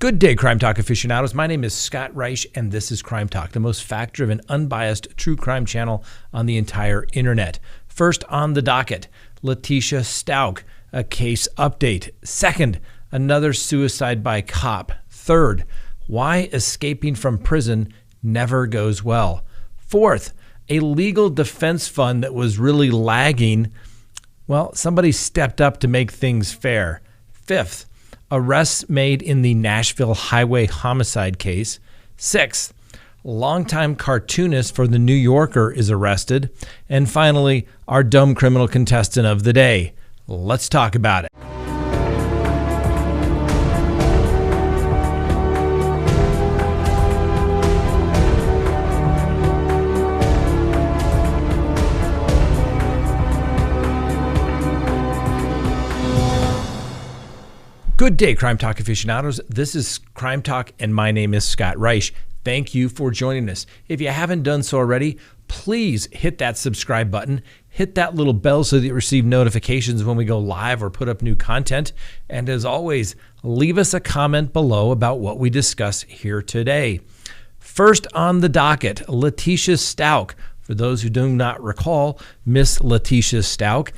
Good day, Crime Talk aficionados. My name is Scott Reisch, and this is Crime Talk, the most fact-driven, unbiased true crime channel on the entire internet. First on the docket, Letecia Stauch, a case update. Second, another suicide by cop. Third, why escaping from prison never goes well. Fourth, a legal defense fund that was really lagging. Well, somebody stepped up to make things fair. Fifth, arrests made in the Nashville highway homicide case. Sixth, longtime cartoonist for The New Yorker is arrested. And finally, our dumb criminal contestant of the day. Let's talk about it. Good day, Crime Talk aficionados. This is Crime Talk, and my name is Scott Reisch. Thank you for joining us. If you haven't done so already, please hit that subscribe button, hit that little bell so that you receive notifications when we go live or put up new content. And as always, leave us a comment below about what we discuss here today. First on the docket, Letecia Stauch. For those who do not recall, Miss Letecia Stauch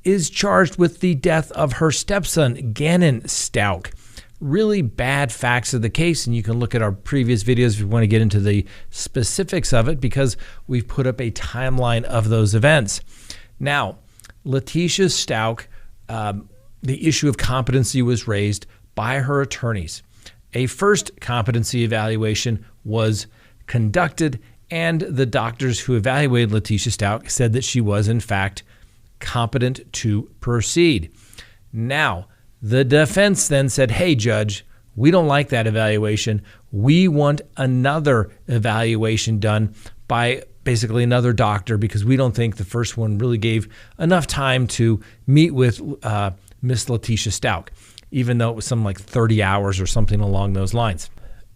is charged with the death of her stepson, Gannon Stauch. Really bad facts of the case, and you can look at our previous videos if you want to get into the specifics of it, because we've put up a timeline of those events. Now, Letecia Stauch, the issue of competency was raised by her attorneys. A first competency evaluation was conducted, and the doctors who evaluated Letecia Stauch said that she was, in fact, competent to proceed. Now, the defense then said, hey, judge, we don't like that evaluation. We want another evaluation done by basically another doctor because we don't think the first one really gave enough time to meet with Miss Letecia Stauch, even though it was something like 30 hours or something along those lines.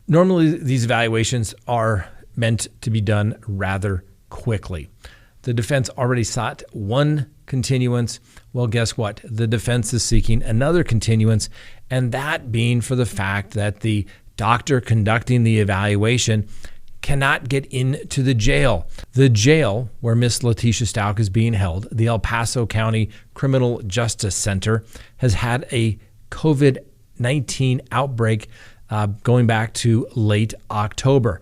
Normally, these evaluations are meant to be done rather quickly. The defense already sought one continuance. Well, guess what? The defense is seeking another continuance, and that being for the fact that the doctor conducting the evaluation cannot get into the jail. The jail where Miss Letecia Stauch is being held, the El Paso County Criminal Justice Center, has had a COVID-19 outbreak going back to late October.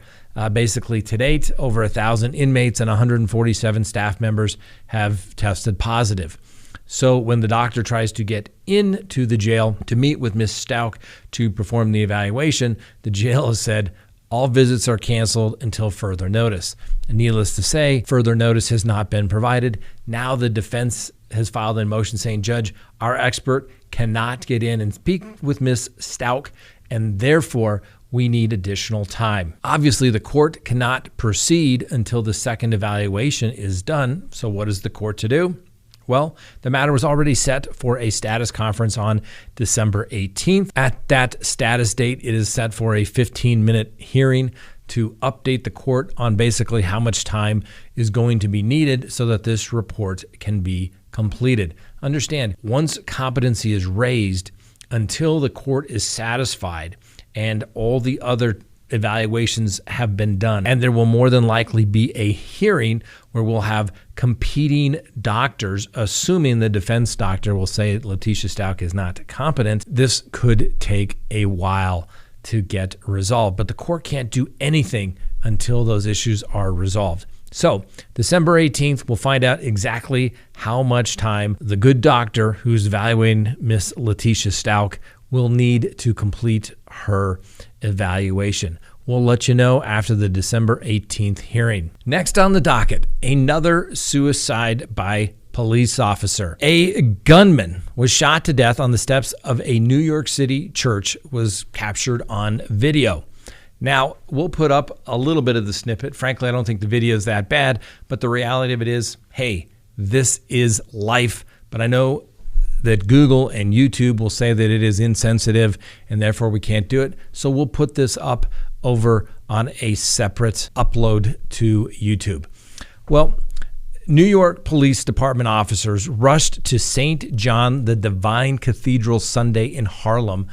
Basically, to date, over 1,000 inmates and 147 staff members have tested positive. So when the doctor tries to get into the jail to meet with Ms. Stauch to perform the evaluation, the jail has said all visits are canceled until further notice. And needless to say, further notice has not been provided. Now the defense has filed a motion saying, Judge, our expert cannot get in and speak with Ms. Stauch, and therefore we need additional time. Obviously, the court cannot proceed until the second evaluation is done. So what is the court to do? Well, the matter was already set for a status conference on December 18th. At that status date, it is set for a 15-minute hearing to update the court on basically how much time is going to be needed so that this report can be completed. Understand, once competency is raised, until the court is satisfied and all the other evaluations have been done, and there will more than likely be a hearing where we'll have competing doctors, assuming the defense doctor will say Letecia Stauch is not competent. This could take a while to get resolved, but the court can't do anything until those issues are resolved. So December 18th, we'll find out exactly how much time the good doctor who's evaluating Miss Letecia Stauch will need to complete her evaluation. We'll let you know after the December 18th hearing. Next on the docket, another suicide by police officer. A gunman was shot to death on the steps of a New York City church, was captured on video. Now, we'll put up a little bit of the snippet. Frankly, I don't think the video is that bad, but the reality of it is, hey, this is life. But I know that Google and YouTube will say that it is insensitive and therefore we can't do it. So we'll put this up over on a separate upload to YouTube. Well, New York Police Department officers rushed to St. John the Divine Cathedral Sunday in Harlem,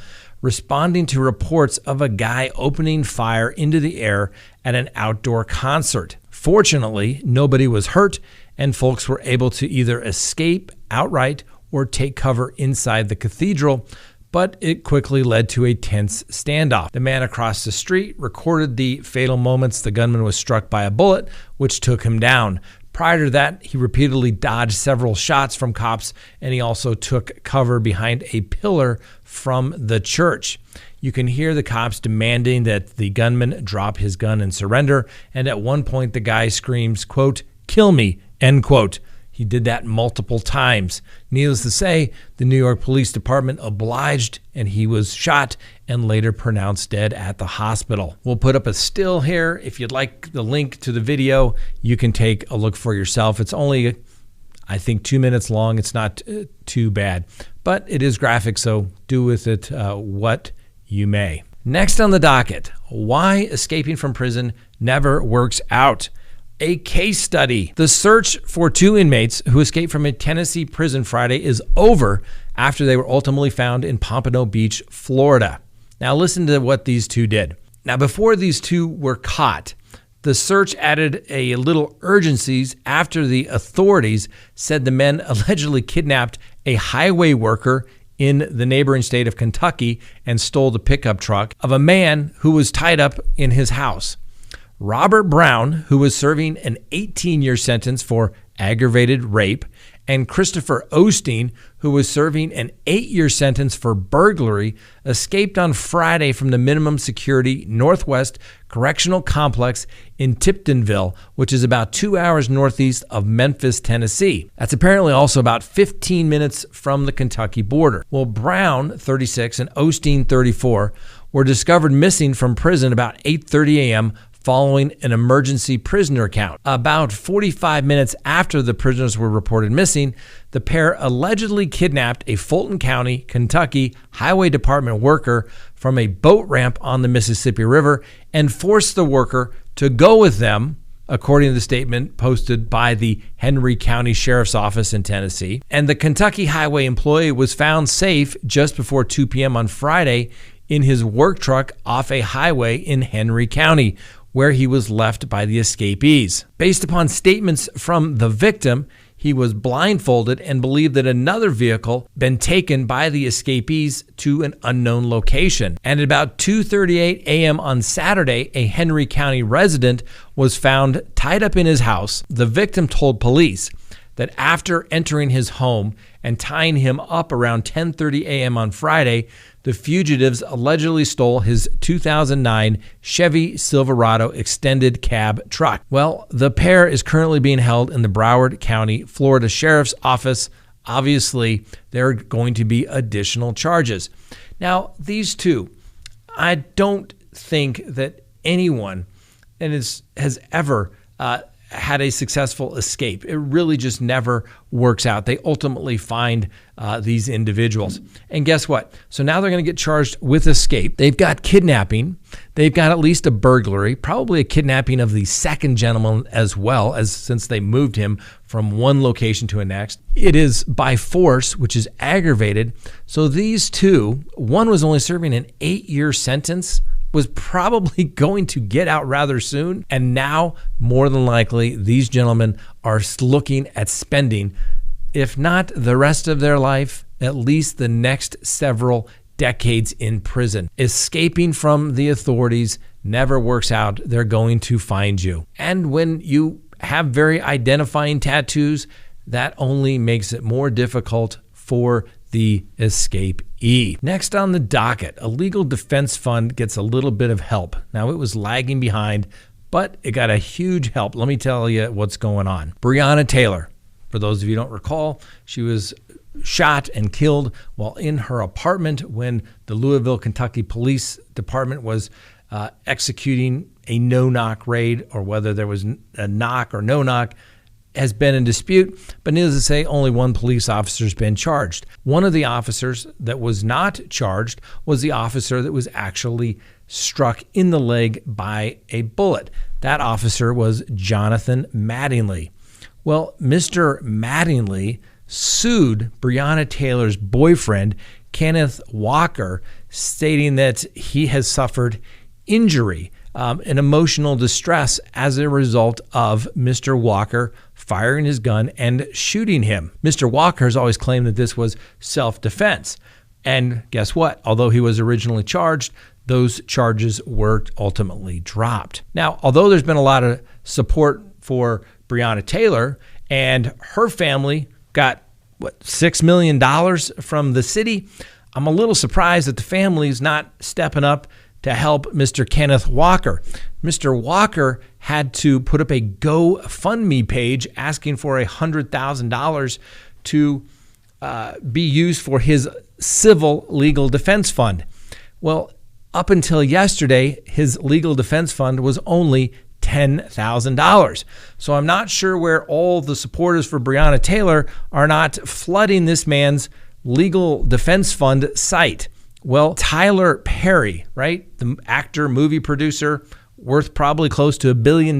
responding to reports of a guy opening fire into the air at an outdoor concert. Fortunately, nobody was hurt, and folks were able to either escape outright or take cover inside the cathedral, but it quickly led to a tense standoff. The man across the street recorded the fatal moments the gunman was struck by a bullet, which took him down. Prior to that, he repeatedly dodged several shots from cops, and he also took cover behind a pillar from the church. You can hear the cops demanding that the gunman drop his gun and surrender, and at one point the guy screams, quote, "Kill me," end quote. He did that multiple times. Needless to say, the New York Police Department obliged, and he was shot and later pronounced dead at the hospital. We'll put up a still here. If you'd like the link to the video, you can take a look for yourself. It's only, I think, 2 minutes long. It's not too bad, but it is graphic, so do with it what you may. Next on the docket, why escaping from prison never works out. A case study. The search for 2 inmates who escaped from a Tennessee prison Friday is over after they were ultimately found in Pompano Beach, Florida. Now listen to what these 2 did. Now before these 2 were caught, the search added a little urgency after the authorities said the men allegedly kidnapped a highway worker in the neighboring state of Kentucky and stole the pickup truck of a man who was tied up in his house. Robert Brown, who was serving an 18-year sentence for aggravated rape, and Christopher Osteen, who was serving an 8-year sentence for burglary, escaped on Friday from the minimum security Northwest Correctional Complex in Tiptonville, which is about 2 hours northeast of Memphis, Tennessee. That's apparently also about 15 minutes from the Kentucky border. Well, Brown, 36, and Osteen, 34, were discovered missing from prison about 8:30 a.m., following an emergency prisoner count. About 45 minutes after the prisoners were reported missing, the pair allegedly kidnapped a Fulton County, Kentucky Highway Department worker from a boat ramp on the Mississippi River and forced the worker to go with them, according to the statement posted by the Henry County Sheriff's Office in Tennessee. And the Kentucky Highway employee was found safe just before 2 p.m. on Friday in his work truck off a highway in Henry County, where he was left by the escapees. Based upon statements from the victim, he was blindfolded and believed that another vehicle been taken by the escapees to an unknown location. And at about 2:38 a.m. on Saturday, a Henry County resident was found tied up in his house. The victim told police that after entering his home and tying him up around 10:30 a.m. on Friday, the fugitives allegedly stole his 2009 Chevy Silverado extended cab truck. Well, the pair is currently being held in the Broward County, Florida Sheriff's Office. Obviously, there are going to be additional charges. Now, these 2, I don't think that anyone has ever had a successful escape. It really just never works out. They ultimately find these individuals. And guess what? So now they're going to get charged with escape. They've got kidnapping. They've got at least a burglary, probably a kidnapping of the second gentleman as well, as since they moved him from one location to a next. It is by force, which is aggravated. So these 2, one was only serving an 8-year sentence, was probably going to get out rather soon. And now, more than likely, these gentlemen are looking at spending, if not the rest of their life, at least the next several decades in prison. Escaping from the authorities never works out. They're going to find you. And when you have very identifying tattoos, that only makes it more difficult for the escapee. Next on the docket, a legal defense fund gets a little bit of help. Now, it was lagging behind, but it got a huge help. Let me tell you what's going on. Brianna Taylor, for those of you who don't recall, she was shot and killed while in her apartment when the Louisville, Kentucky Police Department was executing a no-knock raid, or whether there was a knock or no knock has been in dispute, but needless to say, only one police officer has been charged. One of the officers that was not charged was the officer that was actually struck in the leg by a bullet. That officer was Jonathan Mattingly. Well, Mr. Mattingly sued Brianna Taylor's boyfriend, Kenneth Walker, stating that he has suffered injury and emotional distress as a result of Mr. Walker firing his gun and shooting him. Mr. Walker has always claimed that this was self-defense. And guess what? Although he was originally charged, those charges were ultimately dropped. Now, although there's been a lot of support for Brianna Taylor, and her family got, $6 million from the city, I'm a little surprised that the family's not stepping up to help Mr. Kenneth Walker. Mr. Walker had to put up a GoFundMe page asking for $100,000 to be used for his civil legal defense fund. Well, up until yesterday, his legal defense fund was only $10,000. So I'm not sure where all the supporters for Brianna Taylor are not flooding this man's legal defense fund site. Well, Tyler Perry, right? The actor, movie producer, worth probably close to $1 billion.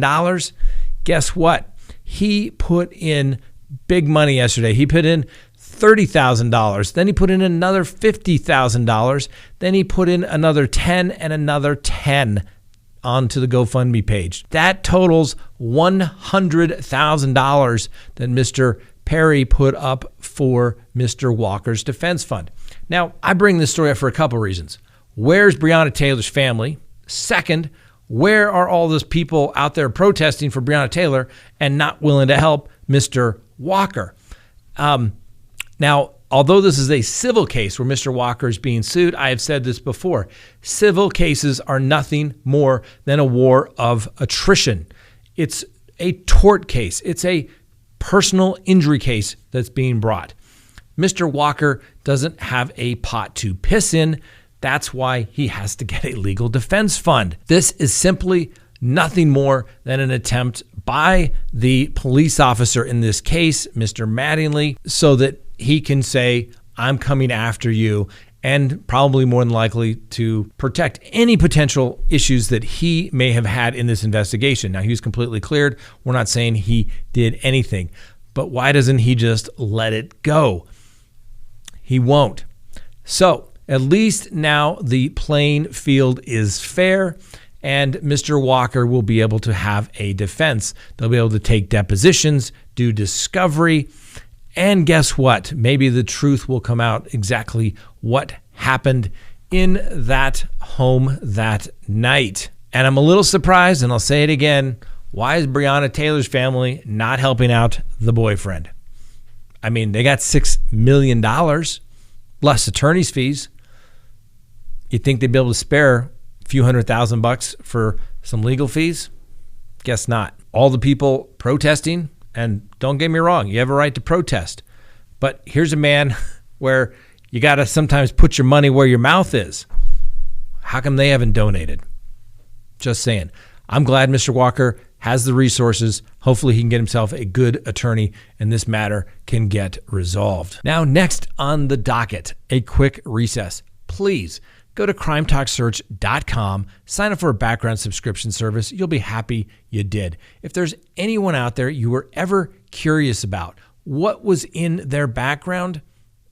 Guess what? He put in big money yesterday. He put in $30,000. Then he put in another $50,000. Then he put in another 10 and another 10 onto the GoFundMe page. That totals $100,000 that Mr. Perry put up for Mr. Walker's defense fund. Now, I bring this story up for a couple reasons. Where's Brianna Taylor's family? Second, where are all those people out there protesting for Brianna Taylor and not willing to help Mr. Walker? Now, although this is a civil case where Mr. Walker is being sued, I have said this before, civil cases are nothing more than a war of attrition. It's a tort case. It's a personal injury case that's being brought. Mr. Walker doesn't have a pot to piss in. That's why he has to get a legal defense fund. This is simply nothing more than an attempt by the police officer in this case, Mr. Mattingly, so that he can say, I'm coming after you, and probably more than likely to protect any potential issues that he may have had in this investigation. Now, he was completely cleared. We're not saying he did anything, but why doesn't he just let it go? He won't. So at least now the playing field is fair, and Mr. Walker will be able to have a defense. They'll be able to take depositions, do discovery, and guess what? Maybe the truth will come out exactly what happened in that home that night. And I'm a little surprised, and I'll say it again, why is Brianna Taylor's family not helping out the boyfriend? I mean, they got $6 million, less attorney's fees. You'd think they'd be able to spare a few $100,000 for some legal fees? Guess not. All the people protesting, and don't get me wrong, you have a right to protest. But here's a man where you got to sometimes put your money where your mouth is. How come they haven't donated? Just saying. I'm glad Mr. Walker has the resources. Hopefully he can get himself a good attorney and this matter can get resolved. Now, next on the docket, a quick recess. Please go to CrimeTalkSearch.com, sign up for a background subscription service. You'll be happy you did. If there's anyone out there you were ever curious about what was in their background,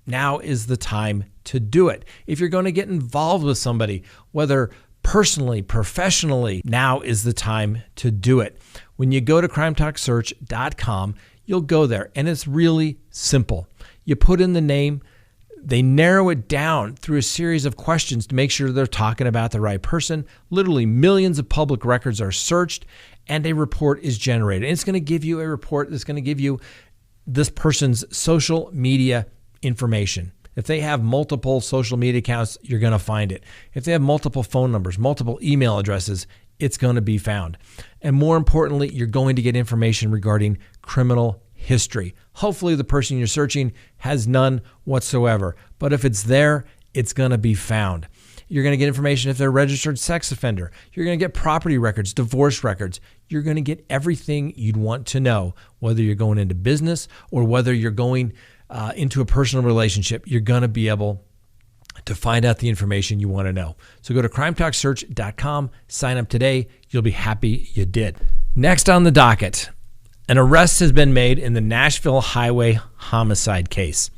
now is the time to do it. If you're going to get involved with somebody, whether personally, professionally, now is the time to do it. When you go to CrimeTalkSearch.com, you'll go there, and it's really simple. You put in the name. They narrow it down through a series of questions to make sure they're talking about the right person. Literally millions of public records are searched, and a report is generated. And it's going to give you a report that's going to give you this person's social media information. If they have multiple social media accounts, you're going to find it. If they have multiple phone numbers, multiple email addresses, it's going to be found. And more importantly, you're going to get information regarding criminal history. Hopefully the person you're searching has none whatsoever. But if it's there, it's going to be found. You're going to get information if they're a registered sex offender. You're going to get property records, divorce records. You're going to get everything you'd want to know, whether you're going into business or whether you're going into a personal relationship. You're going to be able to find out the information you want to know. So go to CrimeTalkSearch.com, sign up today. You'll be happy you did. Next on the docket, an arrest has been made in the Nashville highway homicide case.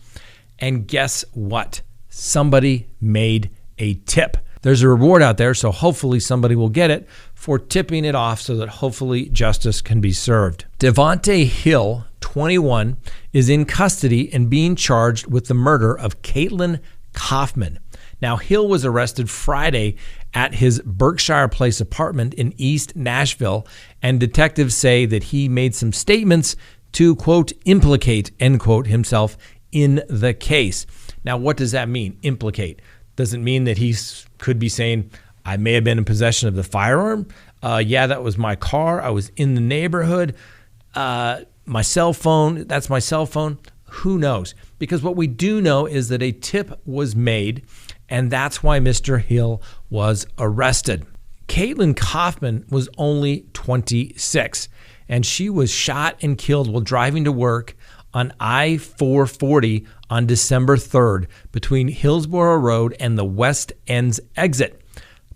And guess what? Somebody made a tip. There's a reward out there, so hopefully somebody will get it for tipping it off so that hopefully justice can be served. Devontae Hill, 21, is in custody and being charged with the murder of Caitlyn Kaufman. Now, Hill was arrested Friday at his Berkshire Place apartment in East Nashville, and detectives say that he made some statements to, quote, implicate, end quote, himself in the case. Now, what does that mean, implicate? Does it mean that he could be saying, I may have been in possession of the firearm? Yeah, that was my car. I was in the neighborhood. My cell phone, that's my cell phone. Who knows? Because what we do know is that a tip was made, and that's why Mr. Hill was arrested. Caitlyn Kaufman was only 26, and she was shot and killed while driving to work on I-440 on December 3rd between Hillsborough Road and the West End's exit.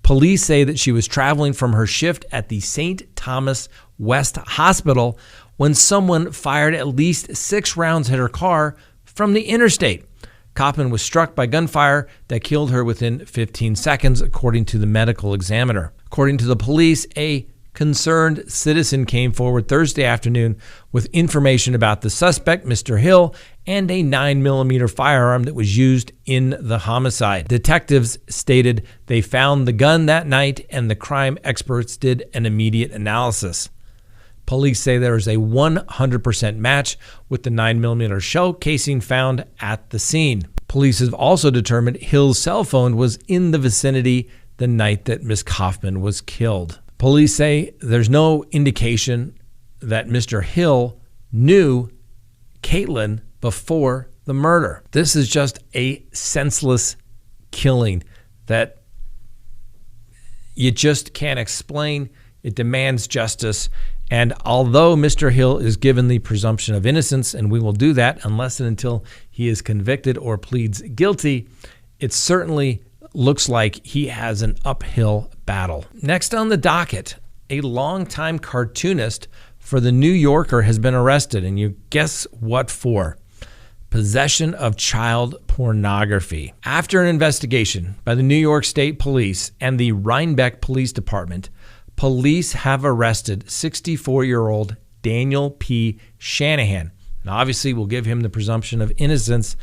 Police say that she was traveling from her shift at the St. Thomas West Hospital when someone fired at least 6 rounds at her car from the interstate. Kaufman was struck by gunfire that killed her within 15 seconds, according to the medical examiner. According to the police, a concerned citizen came forward Thursday afternoon with information about the suspect, Mr. Hill, and a 9mm firearm that was used in the homicide. Detectives stated they found the gun that night, and the crime experts did an immediate analysis. Police say there is a 100% match with the 9mm shell casing found at the scene. Police have also determined Hill's cell phone was in the vicinity the night that Ms. Kaufman was killed. Police say there's no indication that Mr. Hill knew Caitlyn before the murder. This is just a senseless killing that you just can't explain. It demands justice. And although Mr. Hill is given the presumption of innocence, and we will do that unless and until he is convicted or pleads guilty, it certainly looks like he has an uphill battle. Next on the docket, a longtime cartoonist for The New Yorker has been arrested, and you guess what for? Possession of child pornography. After an investigation by the New York State Police and the Rhinebeck Police Department, police have arrested 64-year-old Daniel P. Shanahan. And obviously, we'll give him the presumption of innocence,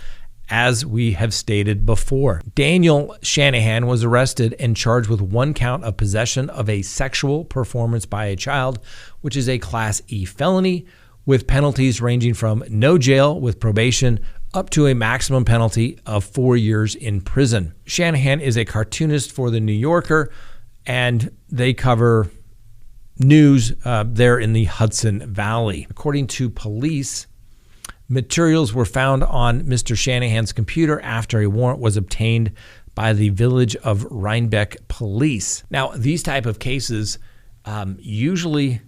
as we have stated before. Daniel Shanahan was arrested and charged with 1 count of possession of a sexual performance by a child, which is a Class E felony, with penalties ranging from no jail with probation up to a maximum penalty of 4 years in prison. Shanahan is a cartoonist for The New Yorker, and they cover news there in the Hudson Valley. According to police, materials were found on Mr. Shanahan's computer after a warrant was obtained by the Village of Rhinebeck Police. Now, these type of cases usually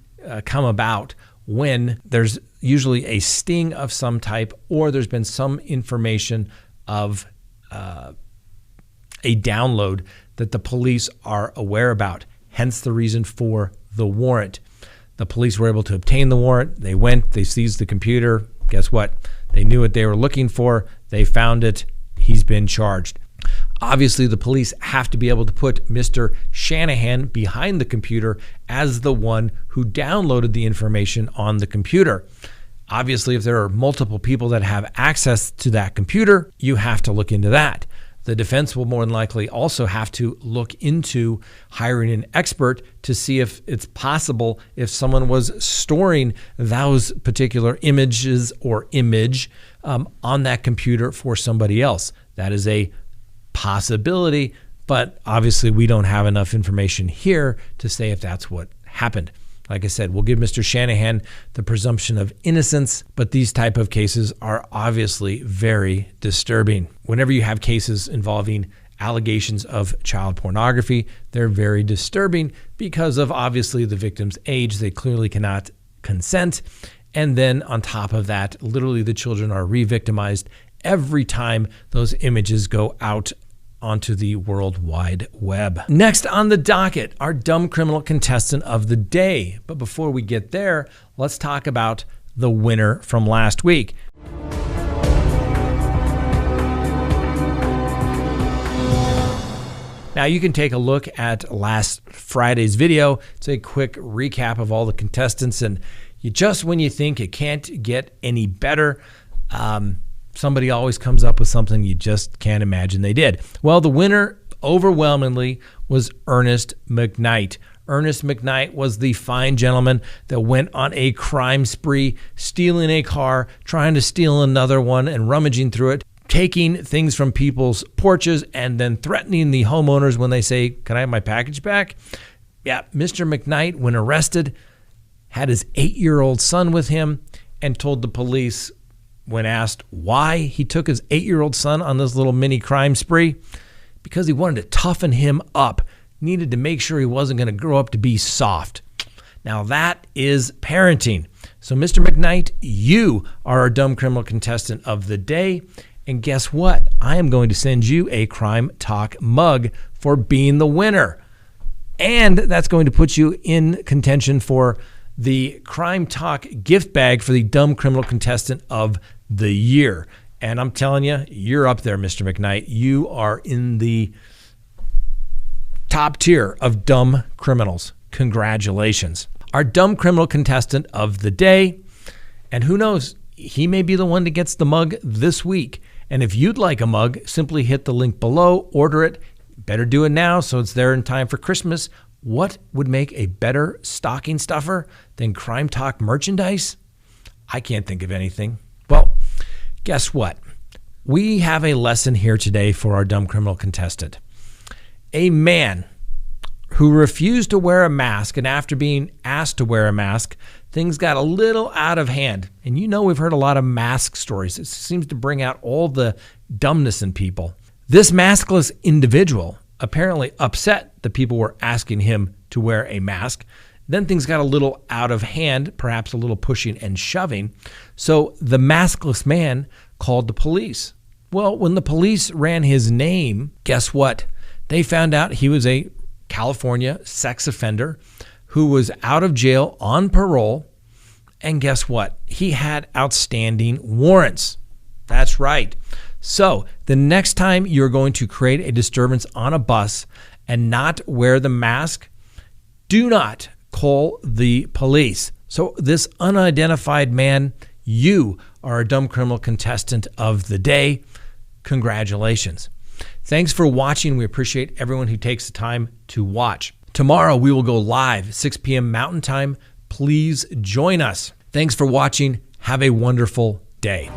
come about when there's usually a sting of some type, or there's been some information of a download that the police are aware about, hence the reason for the warrant. The police were able to obtain the warrant. They went, they seized the computer. Guess what? They knew what they were looking for. They found it. He's been charged. Obviously, the police have to be able to put Mr. Shanahan behind the computer as the one who downloaded the information on the computer. Obviously, if there are multiple people that have access to that computer, you have to look into that. The defense will more than likely also have to look into hiring an expert to see if it's possible if someone was storing those particular images or image on that computer for somebody else. That is a possibility, but obviously we don't have enough information here to say if that's what happened. Like I said, we'll give Mr. Shanahan the presumption of innocence, but these type of cases are obviously very disturbing. Whenever you have cases involving allegations of child pornography, they're very disturbing because of obviously the victim's age. They clearly cannot consent. And then on top of that, literally the children are re-victimized every time those images go out onto the World Wide Web. Next on the docket, our dumb criminal contestant of the day. But before we get there, let's talk about the winner from last week. Now, you can take a look at last Friday's video. It's a quick recap of all the contestants, and when you think it can't get any better, somebody always comes up with something you just can't imagine they did. Well, the winner overwhelmingly was Ernest McKnight. Ernest McKnight was the fine gentleman that went on a crime spree, stealing a car, trying to steal another one and rummaging through it, taking things from people's porches and then threatening the homeowners when they say, "Can I have my package back?" Yeah, Mr. McKnight, when arrested, had his 8-year-old son with him and told the police, when asked why he took his 8-year-old son on this little mini crime spree, because he wanted to toughen him up, needed to make sure he wasn't going to grow up to be soft. Now that is parenting. So Mr. McKnight, you are our dumb criminal contestant of the day. And guess what? I am going to send you a Crime Talk mug for being the winner. And that's going to put you in contention for the Crime Talk gift bag for the dumb criminal contestant of the year. And I'm telling you, you're up there, Mr. McKnight. You are in the top tier of dumb criminals. Congratulations. Our dumb criminal contestant of the day. And who knows, he may be the one that gets the mug this week. And if you'd like a mug, simply hit the link below, order it. Better do it now so it's there in time for Christmas. What would make a better stocking stuffer than Crime Talk merchandise? I can't think of anything. Well, guess what? We have a lesson here today for our dumb criminal contestant. A man who refused to wear a mask, and after being asked to wear a mask, things got a little out of hand. And we've heard a lot of mask stories. It seems to bring out all the dumbness in people. This maskless individual apparently upset the people were asking him to wear a mask. Then things got a little out of hand, perhaps a little pushing and shoving. So the maskless man called the police. Well, when the police ran his name, guess what? They found out he was a California sex offender who was out of jail on parole. And guess what? He had outstanding warrants. That's right. So the next time you're going to create a disturbance on a bus and not wear the mask, do not call the police. So this unidentified man, you are a dumb criminal contestant of the day. Congratulations. Thanks for watching. We appreciate everyone who takes the time to watch. Tomorrow we will go live 6 p.m. Mountain Time. Please join us. Thanks for watching. Have a wonderful day.